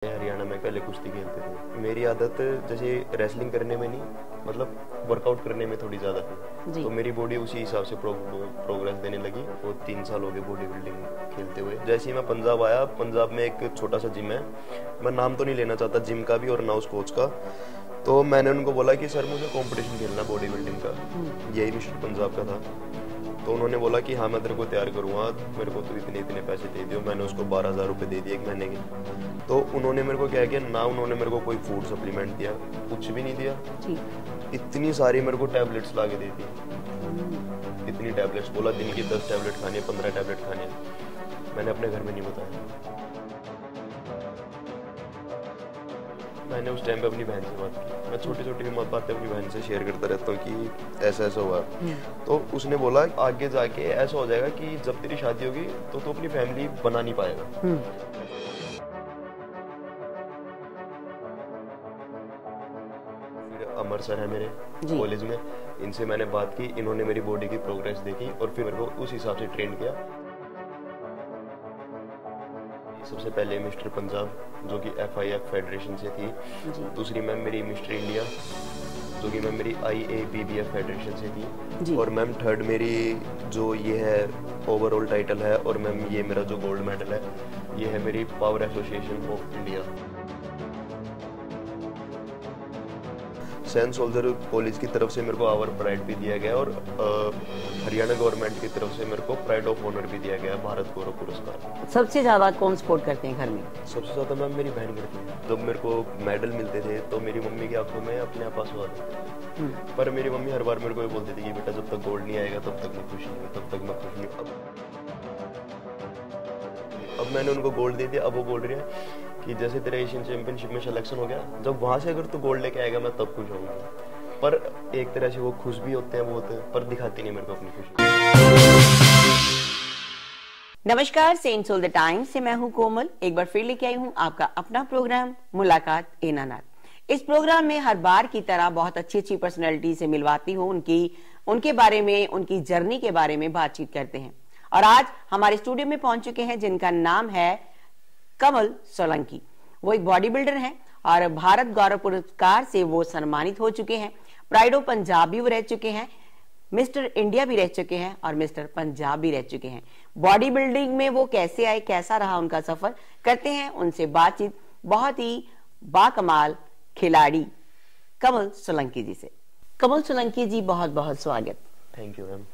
हरियाणा में पहले कुश्ती खेलते थे। मेरी आदत जैसे रेसलिंग करने में नहीं, मतलब वर्कआउट करने में थोड़ी ज़्यादा थी, तो मेरी बॉडी उसी हिसाब से प्रोग्रेस देने लगी। वो 3 साल हो गए बॉडी बिल्डिंग खेलते हुए। जैसे ही मैं पंजाब आया, पंजाब में एक छोटा सा जिम है, मैं नाम तो नहीं लेना चाहता जिम का भी और ना उस कोच का, तो मैंने उनको बोला कि सर मुझे कंपटीशन खेलना बॉडी बिल्डिंग का, यही मिस्टर पंजाब का था। तो उन्होंने बोला कि हाँ मैं तेरे को तैयार करूँगा, मेरे को तो इतने इतने पैसे दे दियो। मैंने उसको 12,000 रुपये दे दिए 1 महीने के। तो उन्होंने मेरे को क्या किया ना, उन्होंने मेरे को कोई फूड सप्लीमेंट दिया, कुछ भी नहीं दिया। इतनी सारी मेरे को टैबलेट्स ला के दे दी, इतनी टैबलेट्स, बोला दिन की 10 टैबलेट खानी है, 15 टैबलेट खानी है। मैंने अपने घर में नहीं बताया। मैंने उस टाइम पे अपनी बहन से बात की। मैं छोटी छोटी भी बातें अपनी बहन से शेयर करता रहता हूँ कि ऐसा ऐसा हुआ। तो उसने बोला आगे जाके ऐसा हो जाएगा कि जब तेरी शादी होगी तो तू अपनी फैमिली बना नहीं पाएगा। फिर अमर सर है मेरे कॉलेज में, इनसे मैंने बात की, इन्होंने मेरी बॉडी की प्रोग्रेस देखी और फिर मेरे को उस हिसाब से ट्रेन किया। सबसे पहले मिस्टर पंजाब जो कि FIF फेडरेशन से थी, दूसरी मैम मेरी मिस्टर इंडिया जो कि मैम मेरी IABBF फेडरेशन से थी, और मैम थर्ड मेरी जो ये है ओवरऑल टाइटल है, और मैम ये मेरा जो गोल्ड मेडल है ये है मेरी power association of India. Saint soldier college की तरफ से मेरे को आवर प्राइड भी दिया गया, और हरियाणा गवर्नमेंट की तरफ से मेरे को प्राइड ऑफ ऑनर भी दिया गया, भारत गौरव पुरस्कार। सबसे ज्यादा कौन सपोर्ट करते हैं घर में? सबसे ज्यादा मैम मेरी बहन करती है। जब मेरे को मेडल मिलते थे तो मेरी मम्मी की आंखों में अपने आप आंसू आते थे, पर मेरी मम्मी हर बार मेरे को ये बोलती थी कि बेटा जब तक गोल्ड नहीं आएगा तब तक मैं खुश नहीं हूँ, तब तक मैं खुश नहीं हूँ। अब मैंने उनको गोल्ड दे दिया, अब वो बोल रही है कि जैसे तेरा एशियन चैंपियनशिप में सिलेक्शन हो गया, जब वहां से अगर तू गोल्ड लेके आएगा मैं तब खुश होऊंगी। पर एक तरह से वो खुश भी होते हैं बहुत, पर दिखाते नहीं मेरे को अपनी खुशी। नमस्कार, सेंट सोल द टाइम्स से मैं हूं कोमल। एक बार फिर लेके आई हूं आपका अपना प्रोग्राम मुलाकात एनानाथ। इस प्रोग्राम में हर बार की तरह बहुत अच्छी अच्छी पर्सनैलिटी से मिलवाती हूं, उनके बारे में, उनकी जर्नी के बारे में बातचीत करते हैं। और आज हमारे स्टूडियो में पहुंच चुके हैं जिनका नाम है कमल सोलंकी। वो एक बॉडी बिल्डर हैं और भारत गौरव पुरस्कार से वो सम्मानित हो चुके हैं। प्राइड ऑफ पंजाब भी वो रह चुके हैं, मिस्टर इंडिया भी रह चुके हैं और मिस्टर पंजाब भी रह चुके हैं। बॉडी बिल्डिंग में वो कैसे आए, कैसा रहा उनका सफर, करते हैं उनसे बातचीत बहुत ही बाकमाल खिलाड़ी कमल सोलंकी जी से। कमल सोलंकी जी, बहुत बहुत स्वागत। Thank you ma'am.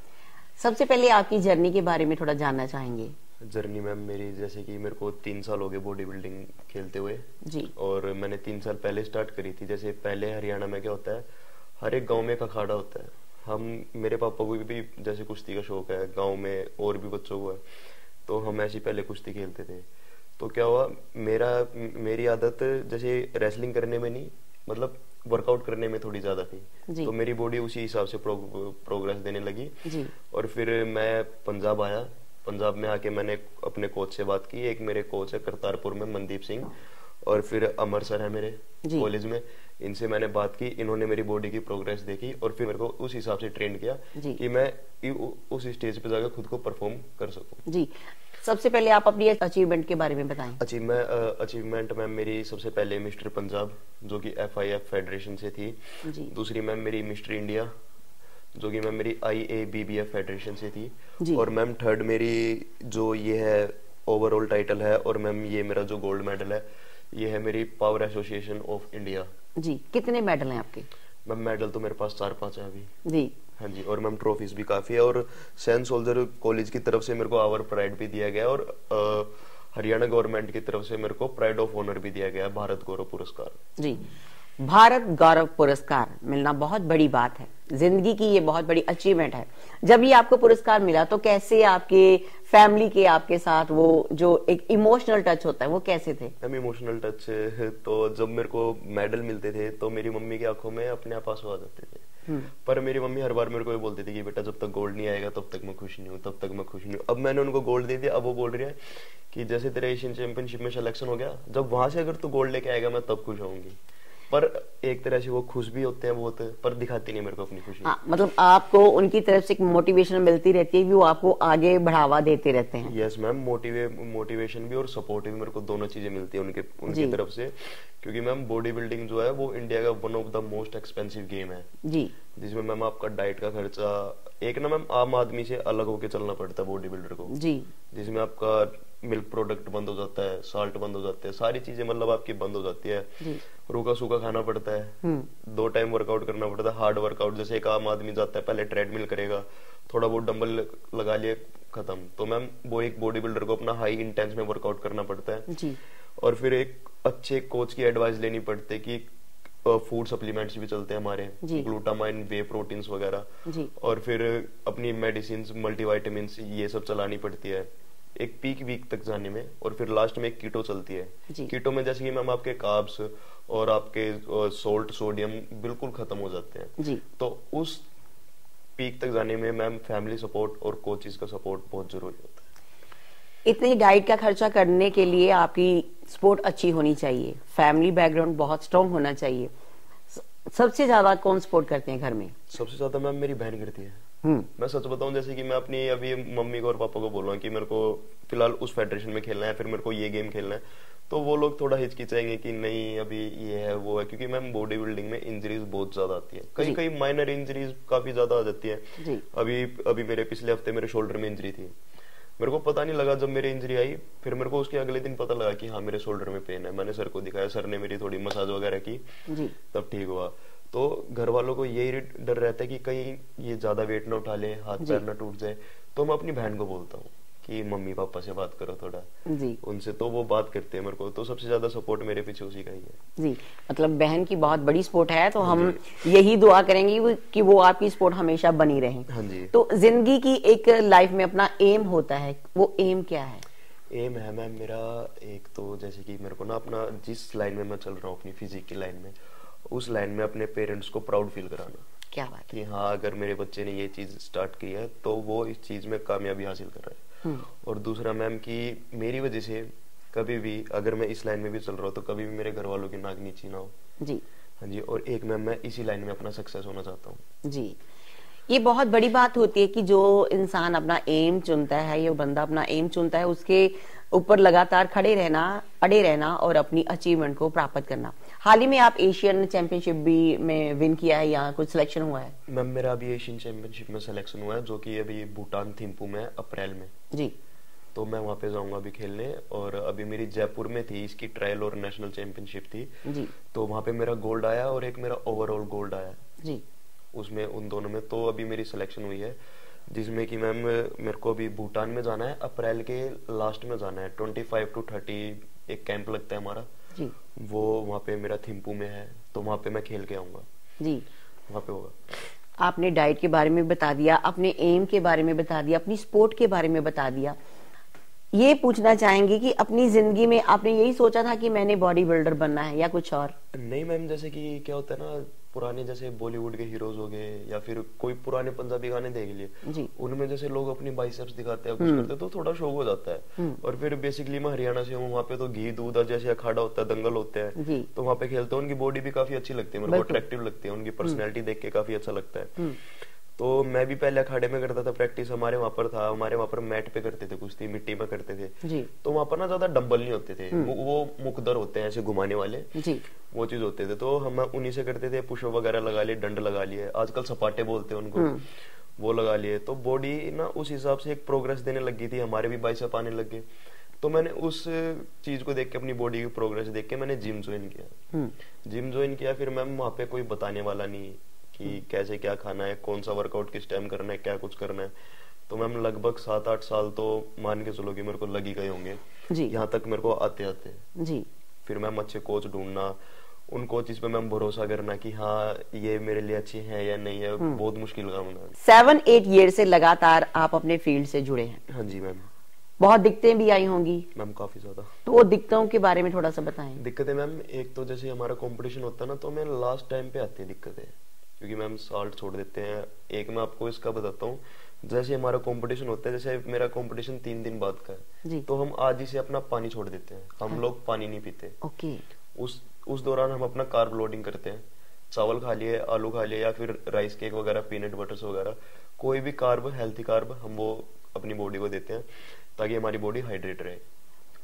सबसे पहले आपकी जर्नी के बारे में थोड़ा जानना चाहेंगे। जर्नी मैम मेरी, जैसे कि मेरे को 3 साल हो गए बॉडी बिल्डिंग खेलते हुए जी, और मैंने 3 साल पहले स्टार्ट करी थी। जैसे पहले हरियाणा में क्या होता है, हर एक गांव में एक अखाड़ा होता है। मेरे पापा को भी जैसे कुश्ती का शौक है, गांव में और भी बच्चों को है, तो हम ऐसे पहले कुश्ती खेलते थे। तो क्या हुआ, मेरी आदत जैसे रेसलिंग करने में नहीं, मतलब वर्कआउट करने में थोड़ी ज्यादा थी, तो मेरी बॉडी उसी हिसाब से प्रोग्रेस देने लगी जी। और फिर मैं पंजाब आया। पंजाब में आके मैंने अपने कोच से बात की। एक मेरे कोच है करतारपुर में, मनदीप सिंह, और फिर अमर सर है मेरे कॉलेज में, इनसे मैंने बात की। इन्होंने मेरी बॉडी की प्रोग्रेस देखी और फिर मेरे को उस हिसाब से ट्रेन किया कि मैं उस स्टेज पे जाकर खुद को परफॉर्म कर सकूं जी। सबसे पहले आप अपनी अचीवमेंट के बारे में बताएं। अचीवमेंट मैम मेरी सबसे पहले मिस्टर पंजाब जो कि FIF फेडरेशन से थी, दूसरी मैम मेरी मिस्टर इंडिया जो कि मैम मेरी IABBF फेडरेशन से थी, और मैम थर्ड मेरी जो ये है ओवरऑल टाइटल है, और मैम ये मेरा जो गोल्ड मेडल है ये है मेरी पावर एसोसिएशन ऑफ इंडिया जी। कितने मेडल हैं आपके? मैम मेडल तो मेरे पास 4-5 है अभी जी। हाँ जी, और मैम ट्रॉफीज भी काफी है, और सेंट सोल्जर कॉलेज की तरफ से मेरे को आवर प्राइड भी दिया गया, और हरियाणा गवर्नमेंट की तरफ से मेरे को प्राइड ऑफ ऑनर भी दिया गया, भारत गौरव पुरस्कार जी। भारत गौरव पुरस्कार मिलना बहुत बड़ी बात है, जिंदगी की ये बहुत बड़ी अचीवमेंट है। जब ये आपको पुरस्कार मिला तो कैसे आपके फैमिली के आपके साथ वो जो एक इमोशनल टच होता है वो कैसे थे? इमोशनल टच तो जब मेरे को मेडल मिलते थे तो मेरी मम्मी की आंखों में अपने आप आंसू आ जाते थे, पर मेरी मम्मी हर बार मेरे को ये बोलती थी कि बेटा जब तक गोल्ड नहीं आएगा तब तक मैं खुश नहीं हूँ, तब तक मैं खुश नहीं हूँ। अब मैंने उनको गोल्ड दे दिया, अब वो बोल रही है कि जैसे तेरा एशियन चैंपियनशिप में सिलेक्शन हो गया, जब वहां से अगर तू गोल्ड लेके आएगा मैं तब खुश होऊंगी। पर एक तरह से वो खुश भी होते हैं बहुत, पर दिखाती नहीं मेरे को अपनी खुशी। मतलब आपको उनकी तरफ से एक मोटिवेशन मिलती रहती है कि वो आपको आगे बढ़ावा देते रहते हैं। यस मैम, मोटिवेशन भी और सपोर्ट भी मेरे को दोनों चीजें मिलती है उनकी तरफ से, क्योंकि मैम बॉडी बिल्डिंग जो है वो इंडिया का one of the most expensive game है जी, जिसमें मैम आपका डाइट का खर्चा एक ना मैम आम आदमी से अलग होके चलना पड़ता है बॉडी बिल्डर को जी, जिसमें आपका मिल्क प्रोडक्ट बंद हो जाता है, साल्ट बंद हो जाते हैं, सारी चीजें मतलब आपकी बंद हो जाती है, रूखा सूखा खाना पड़ता है, 2 टाइम वर्कआउट करना पड़ता है, हार्ड वर्कआउट। जैसे एक आम आदमी जाता है पहले ट्रेडमिल करेगा, थोड़ा बहुत डंबल लगा लिए, खत्म। तो मैम वो एक बॉडी बिल्डर को अपना हाई इंटेंस में वर्कआउट करना पड़ता है जी। और फिर एक अच्छे कोच की एडवाइस लेनी पड़ती है कि फूड सप्लीमेंट्स भी चलते हैं हमारे, ग्लूटामाइन, वे प्रोटीन्स वगैरह, और फिर अपनी मेडिसिन, मल्टीविटामिन ये सब चलानी पड़ती है एक पीक वीक तक जाने में। और फिर लास्ट में एक कीटो चलती है। कीटो में जैसे कि मैम आपके कार्ब्स और आपके सोल्ट, सोडियम बिल्कुल खत्म हो जाते हैं जी। तो उस पीक तक जाने में मैम फैमिली सपोर्ट और कोचेस का सपोर्ट बहुत जरूरी होता है। इतनी डाइट का खर्चा करने के लिए आपकी स्पोर्ट अच्छी होनी चाहिए, फैमिली बैकग्राउंड बहुत स्ट्रॉन्ग होना चाहिए। सबसे ज्यादा कौन सपोर्ट करते हैं घर में? सबसे ज्यादा मैम मेरी बहन करती है। मैं सच बताऊं, जैसे कि मैं अपनी अभी मम्मी को और पापा को बोल रहा हूँ कि मेरे को फिलहाल उस फेडरेशन में खेलना है, फिर मेरे को ये गेम खेलना है, तो वो लोग थोड़ा हिचकिचाएंगे कि नहीं अभी ये है वो है, क्योंकि मैम बॉडी बिल्डिंग में इंजरीज बहुत ज्यादा आती है, कई कई माइनर इंजरीज काफी ज्यादा आ जाती है। अभी मेरे पिछले हफ्ते मेरे शोल्डर में इंजरी थी, मेरे को पता नहीं लगा जब मेरी इंजरी आई, फिर मेरे को उसके अगले दिन पता लगा कि हाँ मेरे शोल्डर में पेन है। मैंने सर को दिखाया, सर ने मेरी थोड़ी मसाज वगैरह की, तब ठीक हुआ। तो घर वालों को यही डर रहता है कि कहीं ये ज्यादा वेट ना उठा ले, हाथ पैर ना टूट जाए। तो मैं अपनी बहन को बोलता हूँ कि मम्मी पापा से बात करो थोड़ा जी, उनसे, तो वो बात करते हैं मेरे को। तो सबसे ज्यादा सपोर्ट मेरे पीछे उसी का ही है जी। मतलब बहन की बहुत बड़ी सपोर्ट है, तो हम यही दुआ करेंगे कि वो आपकी सपोर्ट हमेशा बनी रहे। हाँ जी। तो जिंदगी की एक लाइफ में अपना एम होता है, वो एम क्या है? एम है मैम मेरा एक, तो जैसे कि मेरे को ना अपना जिस लाइन में मैं चल रहा हूँ, अपनी फिजिक की लाइन में, उस लाइन में अपने पेरेंट्स को प्राउड फील कराना। क्या बात कि हाँ अगर मेरे बच्चे ने ये चीज स्टार्ट की है तो वो इस चीज में कामयाबी हासिल कर रहा है। और दूसरा मैम कि मेरी वजह से कभी भी अगर मैं इस लाइन में भी चल रहा हूँ तो कभी भी मेरे घर वालों की नाक नीची ना हो जी। हाँ जी। और एक मैम मैं इसी लाइन में अपना सक्सेस होना चाहता हूँ जी। ये बहुत बड़ी बात होती है कि जो इंसान अपना एम चुनता है, ये बंदा अपना एम चुनता है, उसके ऊपर लगातार खड़े रहना, अड़े रहना और अपनी अचीवमेंट को प्राप्त करना। हाल ही में आप एशियन चैंपियनशिप भी में विन किया है या कुछ सिलेक्शन हुआ है? मैम मेरा अभी एशियन चैंपियनशिप में सिलेक्शन हुआ है, जो कि अभी भूटान थिम्पू में अप्रैल में जी। तो मैं वहाँ पे जाऊंगा अभी खेलने। और अभी मेरी जयपुर में थी इसकी ट्रायल और नेशनल चैंपियनशिप थी जी। तो वहाँ पे मेरा गोल्ड आया और एक मेरा ओवरऑल गोल्ड आया जी, उसमें उन दोनों में। तो अभी मेरी सिलेक्शन हुई है, जिसमें कि मैम मेरे को अभी भूटान में जाना है, अप्रैल के लास्ट में जाना है। 25 to 30 एक कैंप लगता है हमारा जी, वो वहाँ पे मेरा थिम्पू में है, तो वहाँ पे मैं खेल के आऊंगा जी, वहाँ पे होगा। आपने डाइट के बारे में बता दिया, अपने एम के बारे में बता दिया, अपनी स्पोर्ट के बारे में बता दिया। ये पूछना चाहेंगे कि अपनी जिंदगी में आपने यही सोचा था कि मैंने बॉडी बिल्डर बनना है या कुछ और? नहीं मैम, जैसे कि क्या होता है ना, पुराने जैसे बॉलीवुड के हीरोज हो गए या फिर कोई पुराने पंजाबी गाने देख लिए, उनमें जैसे लोग अपनी बाइसेप्स दिखाते हैं, कुछ करते हैं, तो थोड़ा शौक हो जाता है। और फिर बेसिकली मैं हरियाणा से हूँ, वहाँ पे तो घी दूध जैसे अखाड़ा होता है, दंगल होते हैं, तो वहाँ पे खेलते हैं। उनकी बॉडी भी काफी अच्छी लगती है, मेरे को अट्रैक्टिव लगती है, उनकी पर्सनैलिटी देख के काफी अच्छा लगता है। तो मैं भी पहले अखाड़े में करता था प्रैक्टिस, हमारे वहाँ पर था, हमारे वहाँ पर मैट पे करते थे कुश्ती, मिट्टी में करते थे जी। तो वहाँ पर ना ज्यादा डंबल नहीं होते थे, वो मुकदर होते हैं ऐसे घुमाने वाले जी, वो चीज होते थे। तो हम उन्हीं से करते थे, पुशअप वगैरह लगा लिए, डंड लगा लिए, आजकल सपाटे बोलते हैं उनको, वो लगा लिए। तो बॉडी ना उस हिसाब से एक प्रोग्रेस देने लगी थी, हमारे भी बाइसेप आने लग गए। तो मैंने उस चीज को देख के, अपनी बॉडी की प्रोग्रेस देख के मैंने जिम ज्वाइन किया। जिम ज्वाइन किया, फिर मैम वहाँ पे कोई बताने वाला नहीं कि कैसे क्या खाना है, कौन सा वर्कआउट किस टाइम करना है, क्या कुछ करना है। तो मैम लगभग 7-8 साल तो मान के चलो कि मेरे को लग ही गए होंगे यहाँ तक मेरे को आते आते जी। फिर मैम अच्छे कोच ढूंढना, उन कोचेस पे मैम भरोसा करना कि हाँ ये मेरे लिए अच्छे हैं या नहीं है, बहुत मुश्किल काम है। 7-8 ईयर से लगातार आप अपने फील्ड से जुड़े हैं? हाँ जी मैम। बहुत दिक्कतें भी आई होंगी? मैम काफी ज्यादा। तो वो दिक्कतों के बारे में थोड़ा सा बताएं। दिक्कतें मैम, एक तो जैसे हमारा कंपटीशन होता है ना, तो मैं लास्ट टाइम पे आती है दिक्कतें, क्योंकि मैम साल्ट छोड़ देते हैं। एक मैं आपको इसका बताता हूँ, जैसे हमारा कंपटीशन होता है, जैसे मेरा कंपटीशन 3 दिन बाद का है, तो हम आज ही से अपना पानी छोड़ देते हैं, हम लोग पानी नहीं पीते। ओके। उस उस दौरान हम अपना कार्ब लोडिंग करते हैं, चावल खा लिए, आलू खा लिए, या फिर राइस केक वगैरह, पीनट बटर्स वगैरह, कोई भी कार्ब, हेल्थी कार्ब हम वो अपनी बॉडी को देते हैं ताकि हमारी बॉडी हाइड्रेट रहे।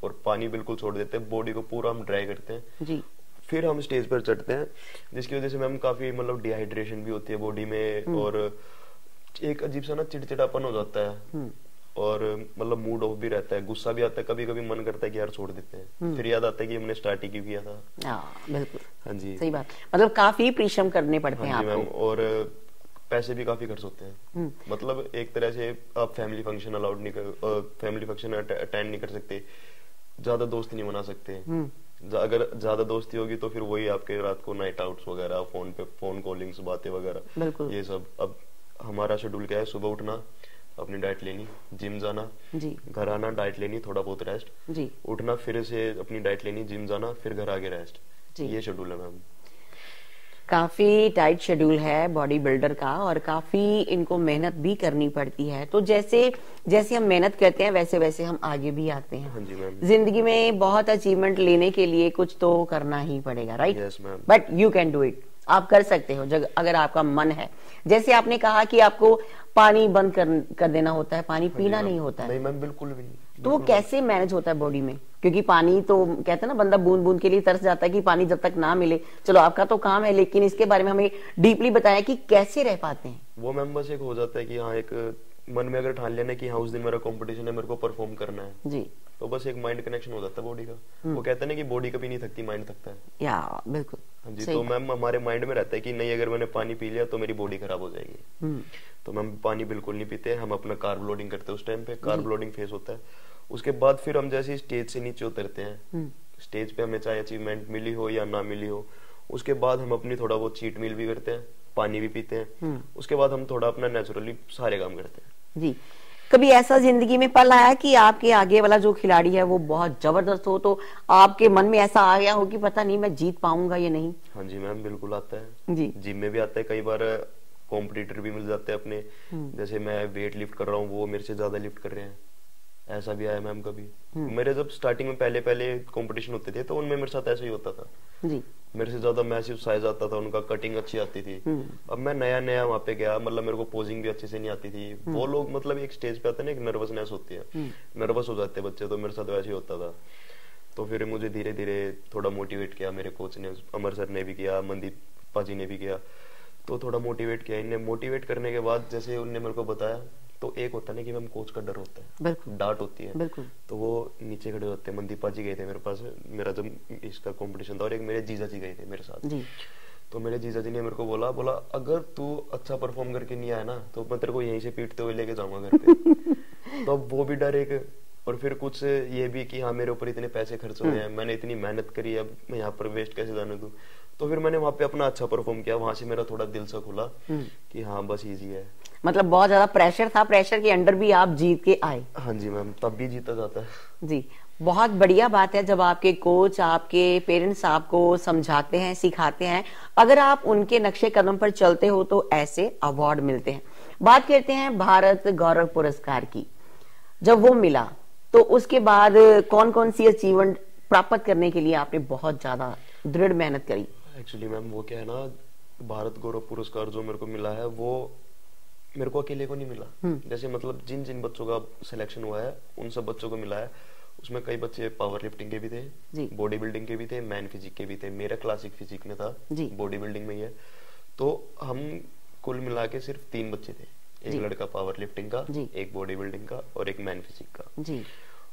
और पानी बिल्कुल छोड़ देते हैं, बॉडी को पूरा हम ड्राई करते हैं जी। फिर हम स्टेज पर चढ़ते हैं, जिसकी वजह से मैम काफी मतलब डिहाइड्रेशन भी होती है बॉडी में, और एक अजीब सा ना चिड़चिड़ापन हो जाता है, और मतलब मूड ऑफ भी रहता है, गुस्सा भी आता है, कभी कभी मन करता है कि यार छोड़ देते हैं, फिर याद आता है कि हमने स्टार्ट ही क्यों किया था। बिल्कुल, हाँ जी, सही बात, मतलब काफी परिश्रम करने पड़ते हैं आपको, और पैसे भी काफी खर्च होते हैं। मतलब एक तरह से आप फैमिली फंक्शन अलाउड नहीं कर, फैमिली फंक्शन अटेंड नहीं कर सकते, ज्यादा दोस्त नहीं बना सकते, अगर ज्यादा दोस्ती होगी तो फिर वही आपके रात को नाइट आउट्स वगैरह, फोन पे फोन कॉलिंग्स, बातें वगैरह, ये सब। अब हमारा शेड्यूल क्या है, सुबह उठना, अपनी डाइट लेनी, जिम जाना जी, घर आना, डाइट लेनी, थोड़ा बहुत रेस्ट जी, उठना, फिर से अपनी डाइट लेनी, जिम जाना, फिर घर आके रेस्ट, ये शेड्यूल है मैम। काफी टाइट शेड्यूल है बॉडी बिल्डर का, और काफी इनको मेहनत भी करनी पड़ती है। तो जैसे जैसे हम मेहनत करते हैं वैसे वैसे हम आगे भी आते हैं। हाँ जी मैम, जिंदगी में बहुत अचीवमेंट लेने के लिए कुछ तो करना ही पड़ेगा, right? Yes ma'am, but you can do it, आप कर सकते हो अगर आपका मन है। जैसे आपने कहा कि आपको पानी बंद कर देना होता है, पानी पीना नहीं होता है। नहीं मैम, बिल्कुल भी नहीं। तो वो कैसे मैनेज होता है बॉडी में? क्योंकि पानी तो कहते हैं ना, बंदा बूंद बूंद के लिए तरस जाता है कि पानी जब तक ना मिले। चलो आपका तो काम है, लेकिन इसके बारे में हमें डीपली बताया कि कैसे रह पाते हैं। वो मैम बस एक हो जाता है कि हाँ, एक मन में अगर ठान लेना कि हाँ उस दिन मेरा कंपटीशन है, मेरे को परफॉर्म करना है जी, तो बस एक माइंड कनेक्शन हो जाता है बॉडी का। वो कहते हैं ना कि बॉडी कभी नहीं थकती, माइंड थकता है। या बिल्कुल, हाँ जी। तो मैम हमारे माइंड में रहता है कि नहीं, अगर मैंने पानी पी लिया तो मेरी बॉडी खराब हो जाएगी, तो मैम पानी बिल्कुल नहीं पीते। हम अपना कार्ब लोडिंग करते हैं, उस टाइम पे कार्ब लोडिंग फेस होता है। उसके बाद फिर हम जैसे स्टेज से नीचे उतरते हैं, स्टेज पे हमें चाहे अचीवमेंट मिली हो या ना मिली हो, उसके बाद हम अपनी थोड़ा बहुत चीट मील भी करते हैं, पानी भी पीते हैं। उसके बाद हम थोड़ा अपना नेचुरली सारे काम करते हैं जी। कभी ऐसा जिंदगी में पल आया कि आपके आगे वाला जो खिलाड़ी है वो बहुत जबरदस्त हो, तो आपके मन में ऐसा आ गया हो कि पता नहीं मैं जीत पाऊंगा या नहीं? हाँ जी मैम, बिल्कुल आता है जी। जिम में भी आता है, कई बार कॉम्पिटिटर भी मिल जाते हैं अपने, जैसे मैं वेट लिफ्ट कर रहा हूँ, वो मेरे से ज्यादा लिफ्ट कर रहे हैं, ऐसा भी आया मैम कभी। मेरे जब स्टार्टिंग में पहले कंपटीशन होते थे तो उनमें मेरे साथ ऐसा ही होता था जी। मेरे से ज्यादा मैसिव साइज आता था उनका, कटिंग अच्छी आती थी। अब मैं नया नया वहाँ पे गया, मतलब मेरे को पोजिंग भी अच्छे से नहीं आती थी। वो लोग मतलब एक स्टेज पे आते हैं ना, एक नर्वसनेस होती है, नर्वस हो जाते हैं बच्चे, तो मेरे साथ वैसे ही होता था। तो फिर मुझे धीरे धीरे थोड़ा मोटिवेट किया मेरे कोच ने, अमर सर ने भी किया, मनदीप पाजी ने भी किया, तो थोड़ा मोटिवेट किया। इन्हें मोटिवेट करने के बाद जैसे उनने मेरे को बताया, तो एक होता है ना कि मैम कोच का डर होता है, डांट होती है, तो वो नीचे खड़े होते हैं। मनदीपा जी गए थे मेरे पास, मेरा जब इसका कंपटीशन था, और एक मेरे जीजा जी गए थे मेरे साथ जी। तो मेरे जीजा जी ने मेरे को बोला अगर तू अच्छा परफॉर्म करके नहीं आया ना, तो मैं तेरे को यहीं से पीटते हुए लेके जाऊंगा घर पे। तो वो भी डर एक, और फिर कुछ ये भी कि हाँ मेरे ऊपर इतने पैसे खर्च हुए हैं, मैंने इतनी मेहनत करी, अब मैं यहाँ पर वेस्ट कैसे जाने दूं। तो फिर मैंने वहाँ पे अपना अच्छा परफॉर्म किया, वहां से मेरा थोड़ा दिल सा खुला कि हाँ बस इजी है। मतलब बहुत ज्यादा प्रेशर था, प्रेशर के अंडर भी आप जीत के आए। हाँ जी मैम, तब भी जीता जाता है जी। बहुत बढ़िया बात है जब आपके कोच, आपके पेरेंट्स आपको समझाते हैं, सिखाते हैं। अगर आप उनके नक्शे कदम पर चलते हो तो ऐसे अवार्ड मिलते हैं। बात करते हैं भारत गौरव पुरस्कार की। जब वो मिला तो उसके बाद कौन कौन सी अचीवमेंट प्राप्त करने के लिए आपने बहुत ज्यादा दृढ़ मेहनत करी? एक्चुअली मैम वो क्या है ना, भारत गौरव पुरस्कार जो मेरे को मिला है वो मेरे को अकेले को नहीं मिला। जैसे मतलब जिन जिन बच्चों का सिलेक्शन हुआ है उन सब बच्चों को मिला है। उसमें कई बच्चे पावर लिफ्टिंग के भी थे, बॉडी बिल्डिंग के भी थे, मैन फिजिक के भी थे। मेरा क्लासिक फिजिक में था, बॉडी बिल्डिंग में ही है। तो हम कुल मिला के सिर्फ 3 बच्चे थे, एक लड़का पावर लिफ्टिंग का, एक बॉडी बिल्डिंग का और एक मैन फिजिक का।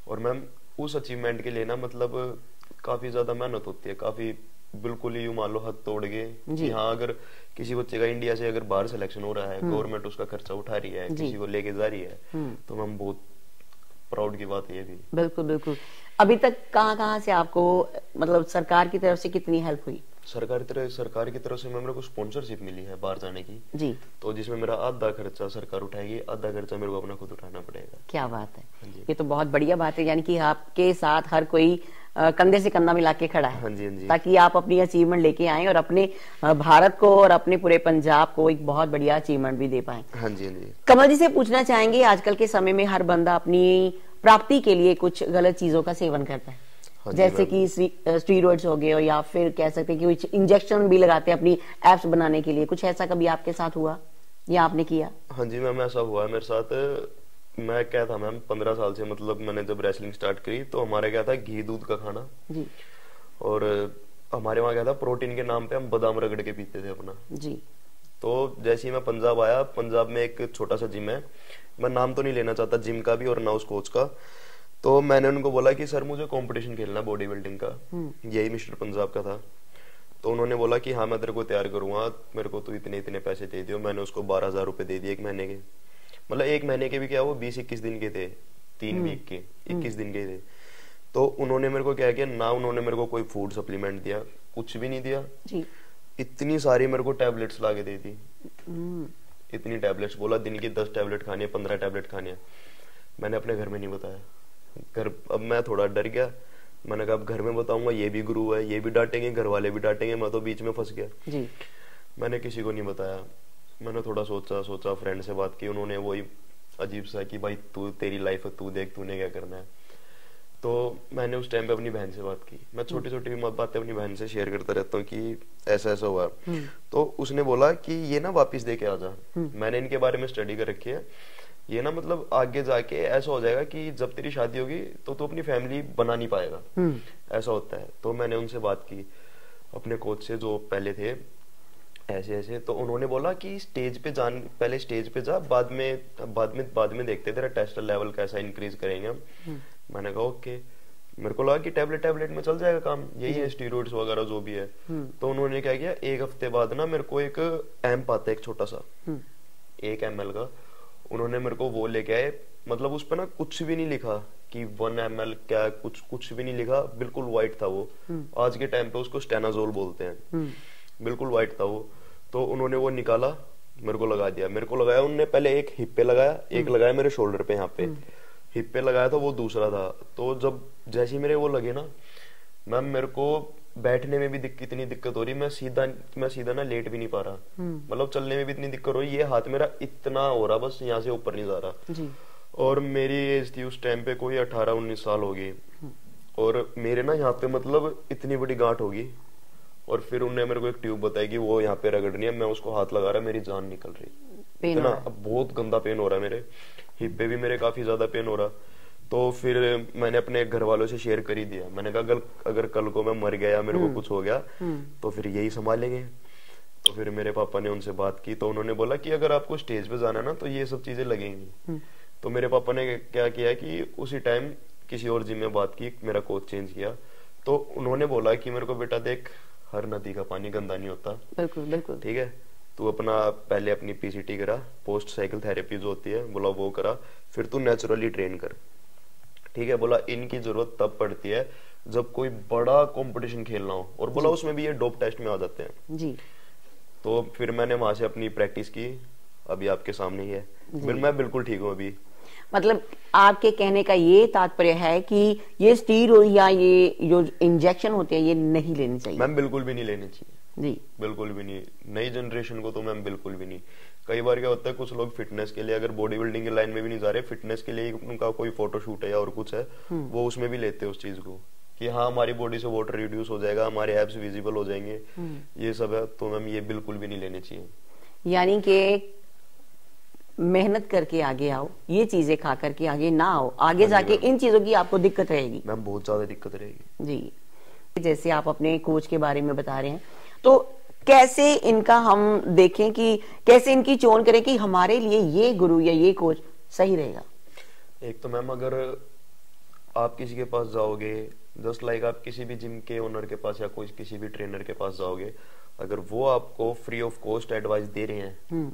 और मैम उस अचीवमेंट के लिए ना मतलब काफी ज्यादा मेहनत होती है, काफी बिल्कुल ही मान लो हाथ तोड़ के कि हाँ अगर किसी बच्चे का इंडिया से अगर बाहर सिलेक्शन हो रहा है, गवर्नमेंट उसका खर्चा उठा रही है, किसी को लेके जा रही है, तो मैम बहुत प्राउड की बात है ये भी। बिल्कुल बिल्कुल। अभी तक कहाँ से आपको मतलब सरकार की तरफ से कितनी हेल्प हुई? सरकार की तरफ से मेरे को स्पॉन्सरशिप मिली है बाहर जाने की जी। तो जिसमें मेरा आधा खर्चा सरकार उठाएगी, आधा खर्चा मेरे को अपना खुद उठाना पड़ेगा। क्या बात है, ये तो बहुत बढ़िया बात है। यानी कि आपके साथ हर कोई कंधे से कंधा मिला के खड़ा है। हाँ जी, हाँ जी। ताकि आप अपनी अचीवमेंट लेके आए और अपने भारत को और अपने पूरे पंजाब को एक बहुत बढ़िया अचीवमेंट भी दे पाए। हाँ जी, हाँ जी। कमल जी से पूछना चाहेंगे, आजकल के समय में हर बंदा अपनी प्राप्ति के लिए कुछ गलत चीजों का सेवन करता है। जैसे कि स्टीरॉइड्स हो गए, या फिर कह सकते हैं कि इंजेक्शन भी लगाते हैं अपनी एब्स बनाने के लिए, कुछ ऐसा कभी आपके साथ हुआ या आपने किया? हाँ जी मैम, ऐसा हुआ है मेरे साथ। मैं क्या था मैम, 15 साल से मतलब मैंने जब रेसलिंग स्टार्ट करी तो हमारे क्या था, घी दूध का खाना जी। और हमारे वहाँ क्या था, प्रोटीन के नाम पे हम बादाम रगड़ के पीते थे अपना जी। तो जैसे ही मैं पंजाब आया, पंजाब में एक छोटा सा जिम है, मैं नाम तो नहीं लेना चाहता जिम का भी और ना उस कोच का, तो मैंने उनको बोला कि सर मुझे कंपटीशन खेलना बॉडी बिल्डिंग का, यही मिस्टर पंजाब का था। तो उन्होंने बोला कि हाँ मैं तेरे को तैयार करूंगा, मेरे को तो इतने इतने पैसे दे दियो। मैंने उसको 12,000 रुपए दे दिए एक महीने के, मतलब एक महीने के भी क्या, वो 20-21 दिन के थे, 3 वीक के 21 दिन के थे। तो उन्होंने मेरे को क्या किया ना, उन्होंने मेरे को कोई फूड सप्लीमेंट दिया, कुछ भी नहीं दिया जी। इतनी सारी मेरे को टैबलेट्स लाके दे दी, इतनी टैबलेट्स, बोला दिन की 10 टैबलेट खानी है, 15 टैबलेट खानी है। मैंने अपने घर में नहीं बताया, घर, अब मैं थोड़ा डर गया, मैंने कहा अब घर में बताऊंगा ये भी गुरु है, ये भी डांटेंगे, घर वाले भी डांटेंगे, मैं तो बीच में फंस गया जी। मैंने किसी को नहीं बताया। मैंने थोड़ा सोचा, फ्रेंड से बात की, उन्होंने वही अजीब सा कि भाई तू, तेरी लाइफ है, तू देख तूने क्या करना है। तो मैंने उस टाइम पे अपनी बहन से बात की, मैं छोटी छोटी बातें अपनी बहन से शेयर करता रहता हूँ कि ऐसा ऐसा हुआ। तो उसने बोला कि ये ना वापिस दे के आ जा, मैंने इनके बारे में स्टडी कर रखी है, ये ना मतलब आगे जाके ऐसा हो जाएगा कि जब तेरी शादी होगी तो तू अपनी फैमिली बना नहीं पाएगा, ऐसा होता है। तो मैंने उनसे बात की अपने कोच से जो पहले थे, ऐसे ऐसे, तो उन्होंने बोला कि स्टेज पे पहले स्टेज पे जा, बाद में देखते तेरा टेस्टर लेवल कैसा इंक्रीज करेंगे हम। मैंने कहा ओके। मेरे को लगा कि टैबलेट में चल जाएगा काम, यही है स्टीरॉइड्स वगैरह जो भी है। तो उन्होंने क्या किया, एक हफ्ते बाद ना मेरे को एक एम्प आता है, एक छोटा सा 1 ml का, उन्होंने मेरे को वो लेके आए, मतलब उस पर ना कुछ भी नहीं लिखा कि 1 ml क्या, कुछ भी नहीं लिखा, बिल्कुल व्हाइट था वो। आज के टाइम पे उसको स्टेनाजोल बोलते हैं, बिल्कुल व्हाइट था वो। तो उन्होंने वो निकाला, मेरे को लगा दिया, मेरे को लगाया उन्होंने पहले एक हिप पे लगाया, एक लगाया मेरे शोल्डर पे, यहाँ पे हिप पे लगाया था, वो दूसरा था। तो जब जैसे ही मेरे वो लगे ना मैम, मेरे को बैठने में भी इतनी दिक्कत हो रही, मैं सीधा ना लेट भी नहीं पा रहा, मतलब चलने में भी इतनी दिक्कत हो रही, ये हाथ मेरा इतना हो रहा, बस यहाँ से ऊपर नहीं जा रहा जी। और मेरी एज थी उस टाइम पे कोई 18-19 साल होगी, और मेरे ना यहाँ पे मतलब इतनी बड़ी गांठ होगी। और फिर उन्होंने मेरे को एक ट्यूब बताई कि वो यहाँ पे रगड़नी है, मैं उसको हाथ लगा रहा, मेरी जान निकल रही, इतना बहुत गंदा पेन हो रहा है, मेरे हिप पे भी मेरे काफी ज्यादा पेन हो रहा। तो फिर मैंने अपने घर वालों से शेयर कर ही दिया, मैंने कहा अगर कल को मैं मर गया, मेरे को कुछ हो गया तो फिर यही संभालेंगे। तो फिर मेरे पापा ने उनसे बात की, तो उन्होंने बोला कि अगर आपको स्टेज पे जाना ना तो ये सब चीजें लगेंगी। तो मेरे पापा ने क्या किया कि उसी टाइम किसी और जिम में बात की, मेरा कोच चेंज किया। तो उन्होंने बोला कि मेरे को बेटा देख, हर नदी का पानी गंदा नहीं होता, बिल्कुल बिल्कुल ठीक है, तू अपना पहले अपनी पीसीटी करा, पोस्ट साइकिल थेरेपी जो होती है बोला वो करा, फिर तू नेचुरली ट्रेन कर, ठीक है। बोला इनकी जरूरत तब पड़ती है जब कोई बड़ा कंपटीशन खेलना हो, और बोला उसमें भी ये डोप टेस्ट में आ जाते हैं जी। तो फिर मैंने वहां से अपनी प्रैक्टिस की, अभी आपके सामने ही है, मैं बिल्कुल ठीक हूँ अभी। मतलब आपके कहने का ये तात्पर्य है कि ये स्टीरॉइड या ये जो इंजेक्शन होते हैं ये नहीं लेनी चाहिए? मैम बिल्कुल भी नहीं लेनी चाहिए जी, बिल्कुल भी नहीं, नई जनरेशन को तो मैम बिल्कुल भी नहीं। कई बार क्या होता है, कुछ लोग फिटनेस के लिए, अगर बॉडी बिल्डिंग की लाइन में भी नहीं जा रहे, फिटनेस के लिए उनका कोई फोटोशूट है या और कुछ है, वो उसमें भी लेते हैं उस चीज को कि हाँ हमारी बॉडी से वाटर रिड्यूस हो जाएगा, हमारे एब्स विजिबल हो जाएंगे, ये सब है। तो मैम ये बिल्कुल भी नहीं लेने चाहिए। यानी कि मेहनत करके आगे आओ, ये चीजें खा करके आगे ना आओ, आगे जाके इन चीजों की आपको दिक्कत रहेगी मैम, बहुत ज्यादा दिक्कत रहेगी जी। जैसे आप अपने कोच के बारे में बता रहे हैं, तो कैसे इनका हम देखें कि कैसे इनकी चोन करें कि हमारे लिए ये गुरु या ये कोच सही रहेगा? एक तो मैम अगर आप किसी के पास जाओगे, जस्ट लाइक आप किसी भी जिम के ओनर के पास या कोई किसी भी ट्रेनर के पास जाओगे, अगर वो आपको फ्री ऑफ कॉस्ट एडवाइस दे रहे हैं,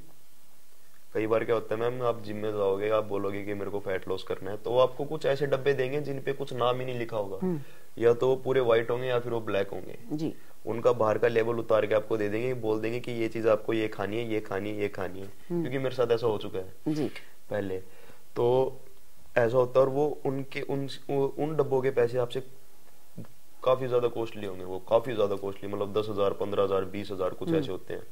कई बार क्या होता है मैम, आप जिम में जाओगे, आप बोलोगे कि मेरे को फैट लॉस करना है, तो वो आपको कुछ ऐसे डब्बे देंगे जिन पे कुछ नाम ही नहीं लिखा होगा, या तो वो पूरे व्हाइट होंगे या फिर वो ब्लैक होंगे जी। उनका बाहर का लेवल उतार के आपको दे देंगे, बोल देंगे कि ये चीज आपको ये खानी है, ये खानी है, ये खानी है, क्योंकि मेरे साथ ऐसा हो चुका है जी पहले। तो ऐसा होता है, और वो उनके उन डब्बों के पैसे आपसे काफी ज्यादा कॉस्टली होंगे, वो काफी ज्यादा कॉस्टली, मतलब 10,000, 15,000, 20,000 कुछ ऐसे होते हैं।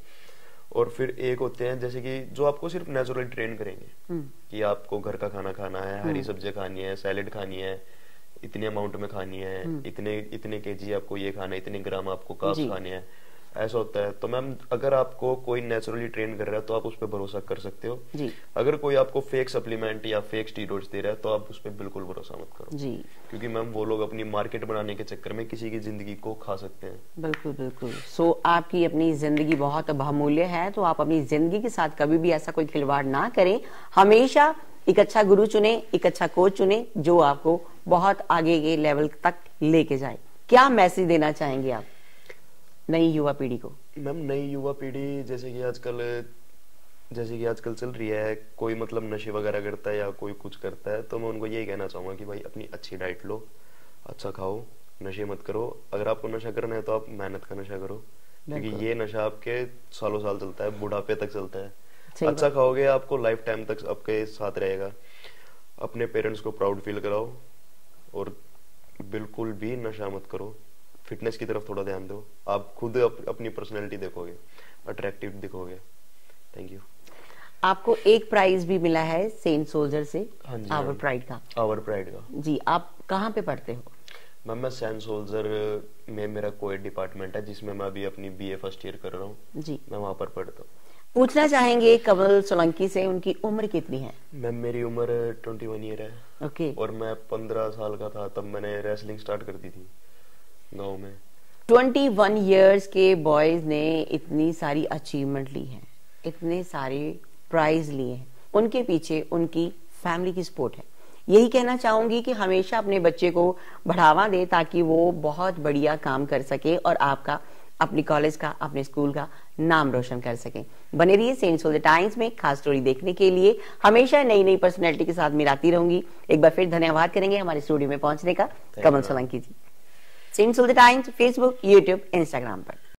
और फिर एक होते हैं जैसे कि जो आपको सिर्फ नेचुरल ट्रेन करेंगे कि आपको घर का खाना खाना है, हरी सब्जियां खानी है, सैलेड खानी है, इतने अमाउंट में खानी है, इतने इतने केजी आपको ये खाना है, इतने ग्राम आपको कार्ब्स खाने हैं, ऐसा होता है। तो मैम अगर आपको कोई नेचुरली ट्रेन कर रहा है तो आप उस पर भरोसा कर सकते हो जी। अगर कोई आपको फेक सप्लीमेंट या फेक स्टीरॉइड्स दे रहा है तो आप उस पर बिल्कुल भरोसा मत करो जी, क्योंकि मैम वो लोग अपनी मार्केट बनाने के चक्कर में किसी की जिंदगी को खा सकते हैं। बिल्कुल बिल्कुल। सो आपकी अपनी जिंदगी बहुत बहुमूल्य है, तो आप अपनी जिंदगी के साथ कभी भी ऐसा कोई खिलवाड़ ना करें। हमेशा एक अच्छा गुरु चुने, एक अच्छा कोच चुने जो आपको बहुत आगे के लेवल तक लेके जाए। क्या मैसेज देना चाहेंगे आप नई युवा पीढ़ी को? मैम नई युवा पीढ़ी जैसे कि आजकल चल रही है, कोई मतलब नशे वगैरह करता है या कोई कुछ करता है, तो मैं उनको यही कहना चाहूंगा कि भाई अपनी अच्छी डाइट लो, अच्छा खाओ, नशे मत करो। अगर आपको नशा करना है तो आप मेहनत का नशा करो, क्योंकि ये नशा आपके सालों साल चलता है, बुढ़ापे तक चलता है। अच्छा खाओगे आपको लाइफ टाइम तक आपके साथ रहेगा। अपने पेरेंट्स को प्राउड फील कराओ और बिल्कुल भी नशा मत करो। फिटनेस की तरफ थोड़ा ध्यान दो, आप खुद अपनी पर्सनैलिटी देखोगे, अट्रैक्टिव दिखोगे। Thank you. आपको एक प्राइज भी मिला है सेंट सोल्जर से, आवर प्राइड का। आवर प्राइड का जी। आप कहाँ पे पढ़ते हो? मैम मैं सेंट सोल्जर में मेरा कोएड डिपार्टमेंट है, जिसमें मैं अभी अपनी बीए फर्स्ट ईयर कर रहा हूँ जी। मैं वहाँ पर पढ़ता हूँ। पूछना चाहेंगे कमल सोलंकी से, उनकी उम्र कितनी है? मैम मेरी उम्र 21 ईयर है। ओके। और मैं 15 साल का था तब मैंने रेसलिंग स्टार्ट कर दी थी गाँव में। 21 इयर्स के बॉयज ने इतनी सारी अचीवमेंट ली है, इतने सारे प्राइज लिए हैं, उनके पीछे उनकी फैमिली की सपोर्ट है। यही कहना चाहूंगी कि हमेशा अपने बच्चे को बढ़ावा दे ताकि वो बहुत बढ़िया काम कर सके और आपका, अपनी कॉलेज का, अपने स्कूल का नाम रोशन कर सके। बने रहिए सेंट सोल्जर टाइम्स में खास स्टोरी देखने के लिए। हमेशा नई नई पर्सनैलिटी के साथ मिलाती रहूंगी। एक बार फिर धन्यवाद करेंगे हमारे स्टूडियो में पहुंचने का Kamal Solanki ji. Saint Soldier Times Facebook, YouTube, Instagram पर।